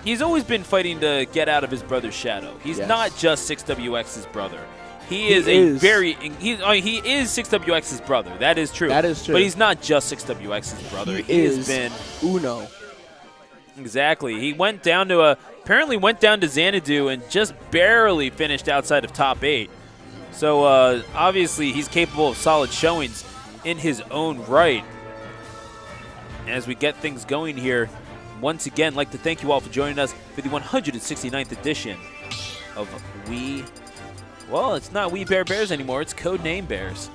He's always been fighting to get out of his brother's shadow. He's not just 6WX's brother. He is 6WX's brother. That is true. That is true. But he's not just 6WX's brother. He has been Uno. Exactly. He went down to apparently went down to Xanadu and just barely finished outside of top 8. So obviously he's capable of solid showings in his own right. As we get things going here, once again, I'd like to thank you all for joining us for the 169th edition of well, it's not We Bear Bears anymore. It's CodeName Bears.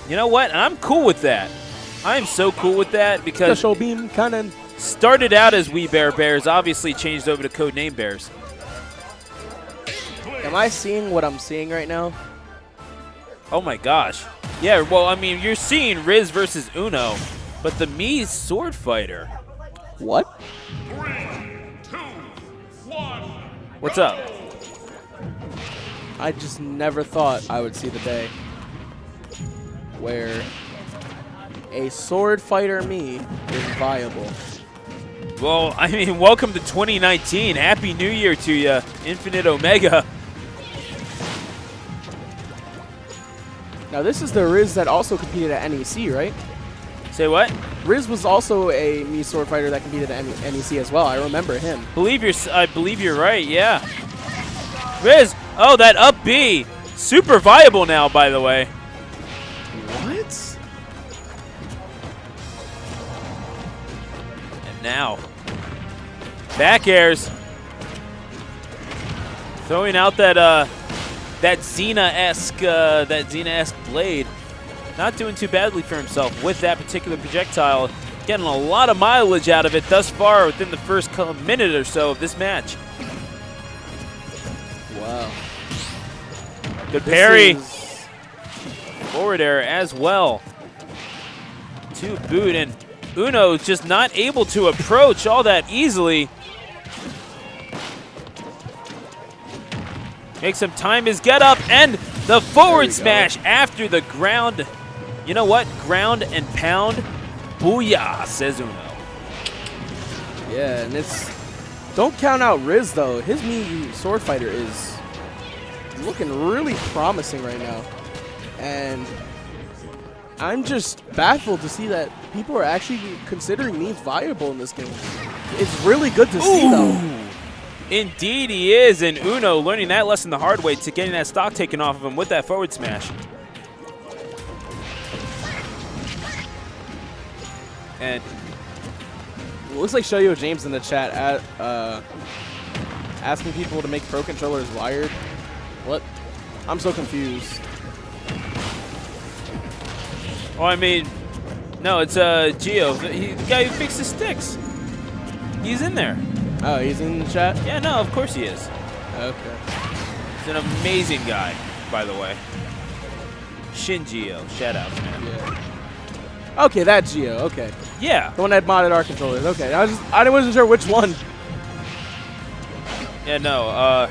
You know what? And I'm cool with that. I am so cool with that because Special Beam Cannon started out as We Bear Bears, obviously changed over to CodeName Bears. Am I seeing what I'm seeing right now? Oh my gosh. Yeah, well, I mean, you're seeing Riz versus Uno, but the Mii Swordfighter. What? 3, 2, 1. What's up? I just never thought I would see the day where a sword fighter Mii is viable. Well, I mean, welcome to 2019. Happy New Year to you, Infinite Omega. Now, this is the Riz that also competed at NEC, right? Say what? Riz was also a Mii sword fighter that competed at NEC as well. I remember him. I believe you're right, yeah. Riz, oh, that up B. Super viable now, by the way. What? And now, back airs. Throwing out that that Xena-esque blade. Not doing too badly for himself with that particular projectile. Getting a lot of mileage out of it thus far within the first minute or so of this match. Wow. Good parry. Forward air as well. To boot, and Uno's just not able to approach all that easily. Makes him time his get up, and the forward smash after the ground. You know what? Ground and pound. Booyah, says Uno. Yeah, and it's... Don't count out Riz, though. His Mii sword fighter is looking really promising right now. And I'm just baffled to see that people are actually considering Mii viable in this game. It's really good to see, though. Indeed he is, and Uno learning that lesson the hard way to getting that stock taken off of him with that forward smash. And it looks like Shoyo James in the chat asking people to make Pro Controllers wired. What? I'm so confused. Oh, I mean, no, it's Gio, the guy who fixes sticks. He's in there. Oh, he's in the chat? Yeah, no, of course he is. Okay. He's an amazing guy, by the way. Shin Gio, shout out, man. Yeah. Okay, that Gio. Okay. Yeah. The one that modded our controllers. Okay. I wasn't sure which one. Yeah, no,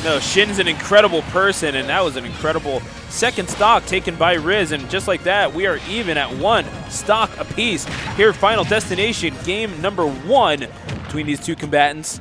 no, Shin's an incredible person, and that was an incredible second stock taken by Riz, and just like that, we are even at 1 stock apiece. Here, Final Destination, game number 1 between these two combatants.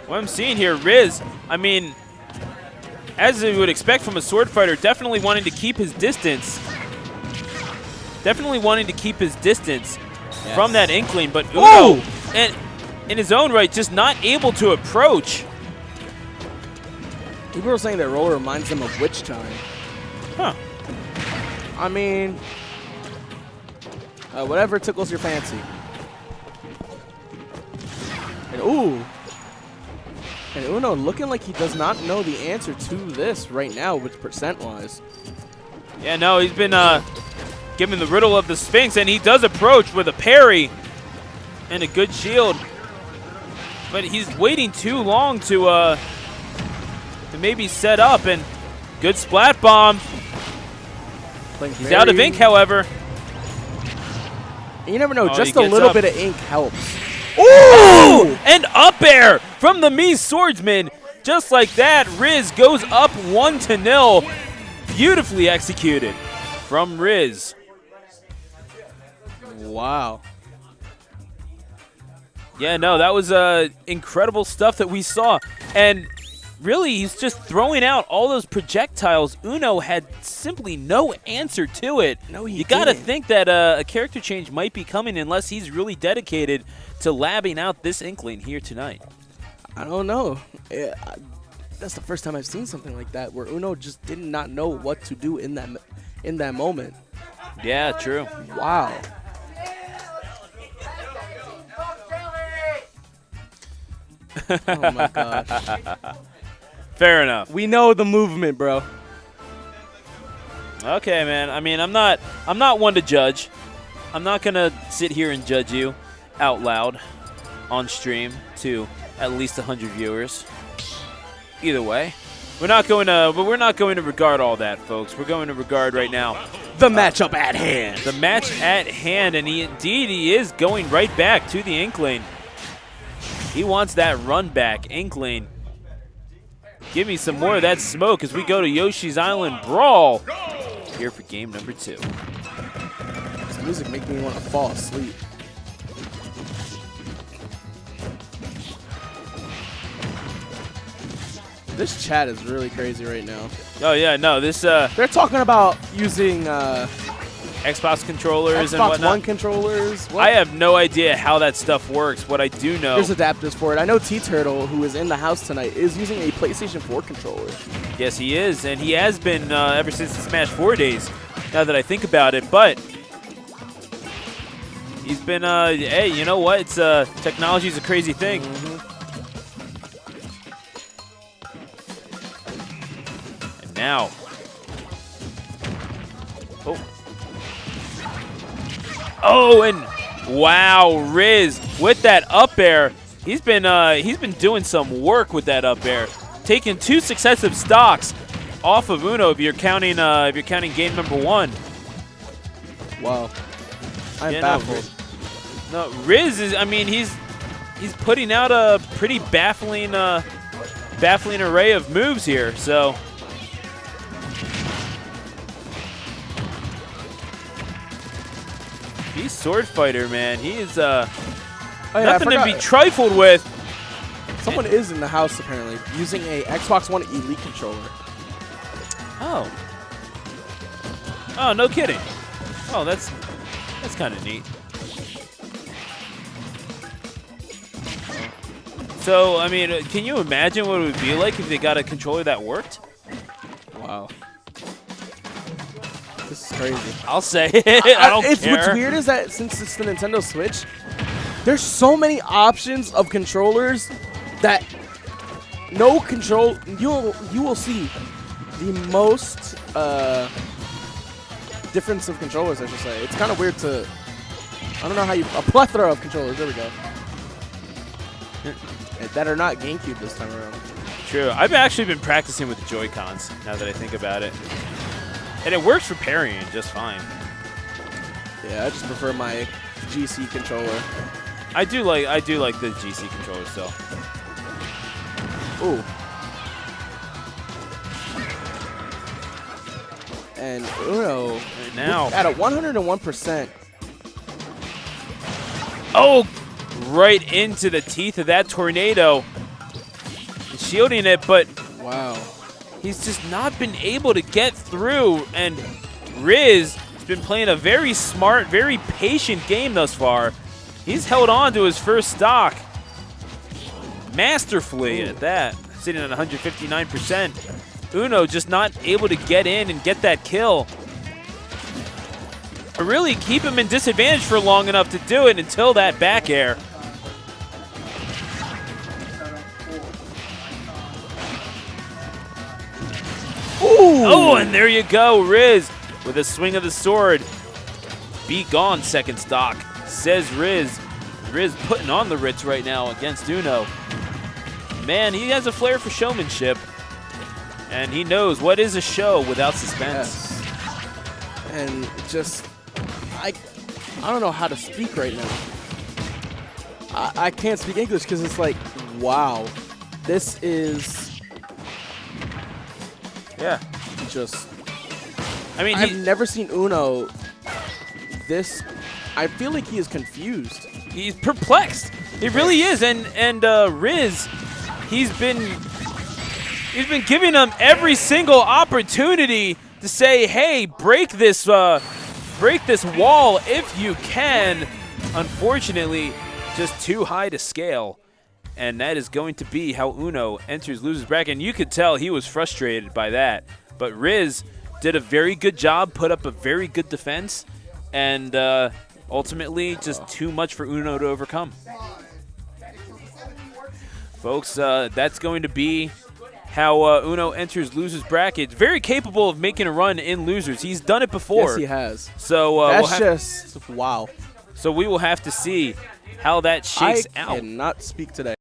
What I'm seeing here, Riz, I mean, as you would expect from a sword fighter, definitely wanting to keep his distance. Definitely wanting to keep his distance from that Inkling, but Uno, and in his own right, just not able to approach. People are saying that roller reminds them of Witch Time. Huh. I mean, whatever tickles your fancy. And and Uno looking like he does not know the answer to this right now with percent-wise. Yeah, no, he's been given the riddle of the Sphinx, and he does approach with a parry and a good shield. But he's waiting too long to maybe set up, and good splat bomb. He's out of ink, however. You never know, just a little bit of ink helps. Ooh! And up air from the Mii Swordsman. Just like that, Riz goes up 1-0. Beautifully executed from Riz. Wow. Yeah, no, that was incredible stuff that we saw. And really, he's just throwing out all those projectiles. Uno had simply no answer to it. No, he You got to didn't. think that a character change might be coming unless he's really dedicated to labbing out this Inkling here tonight. I don't know. That's the first time I've seen something like that where Uno just did not know what to do in that moment. Yeah, true. Wow. Oh my gosh. Fair enough. We know the movement, bro. Okay, man. I mean, I'm not one to judge. I'm not gonna sit here and judge you out loud on stream to at least 100 viewers. Either way, we're not going to regard all that, folks. We're going to regard right now The matchup at hand. the match at hand, and he is going right back to the Inkling. He wants that run back, Inkling. Give me some more of that smoke as we go to Yoshi's Island Brawl here for game number 2. This music makes me want to fall asleep. This chat is really crazy right now. Oh yeah, no, this They're talking about using Xbox controllers and Xbox whatnot. One controllers. What? I have no idea how that stuff works. What I do know, There's adapters for it. I know T-Turtle, who is in the house tonight, is using a PlayStation 4 controller. yes, he is, and he has been ever since the Smash 4 days. Now that I think about it, but he's been. Hey, you know what? It's technology is a crazy thing. And now, oh, and wow, Riz with that up air. He's been doing some work with that up air, taking 2 successive stocks off of Uno if you're counting game number 1. Wow. I'm Yeah, baffled. No, Riz is. I mean, he's putting out a pretty baffling array of moves here. So. He's Swordfighter, man. He is Oh, yeah, nothing I to be forgot. trifled with. Someone is in the house, apparently, using a Xbox One Elite controller. Oh. Oh, no kidding. Oh, that's kind of neat. So, I mean, can you imagine what it would be like if they got a controller that worked? Wow. This is crazy. I'll say it. I don't care. What's weird is that since it's the Nintendo Switch, there's so many options of controllers that no control you will see the most difference of controllers, I should say. It's kind of weird to a plethora of controllers. There we go. That are not GameCube this time around. True. I've actually been practicing with the Joy-Cons now that I think about it. And it works for parrying just fine. Yeah, I just prefer my GC controller. I do like the GC controller still. Ooh. And Uno And now, at a 101%. oh, right into the teeth of that tornado. Shielding it, but Wow. he's just not been able to get through. And Riz has been playing a very smart, very patient game thus far. He's held on to his first stock masterfully at that, sitting at 159%. Uno just not able to get in and get that kill. Or really keep him in disadvantage for long enough to do it until that back air. Ooh. Oh, and there you go, Riz with a swing of the sword. Be gone, second stock, says Riz. Riz putting on the Ritz right now against Uno. Man, he has a flair for showmanship. And he knows what is a show without suspense. Yes. And just, I don't know how to speak right now. I can't speak English because it's like, wow, this is Yeah. Just, I mean, I've never seen Uno this. I feel like he is confused. he's perplexed. He really is. And Riz, he's been giving him every single opportunity to say, hey, break this wall if you can. Unfortunately, just too high to scale. And that is going to be how Uno enters losers bracket. And you could tell he was frustrated by that. But Riz did a very good job, put up a very good defense, and ultimately just too much for Uno to overcome. Folks, that's going to be how Uno enters losers bracket. Very capable of making a run in losers. He's done it before. Yes, he has. So That's just wow. So we will have to see how that shakes out. I cannot speak to that.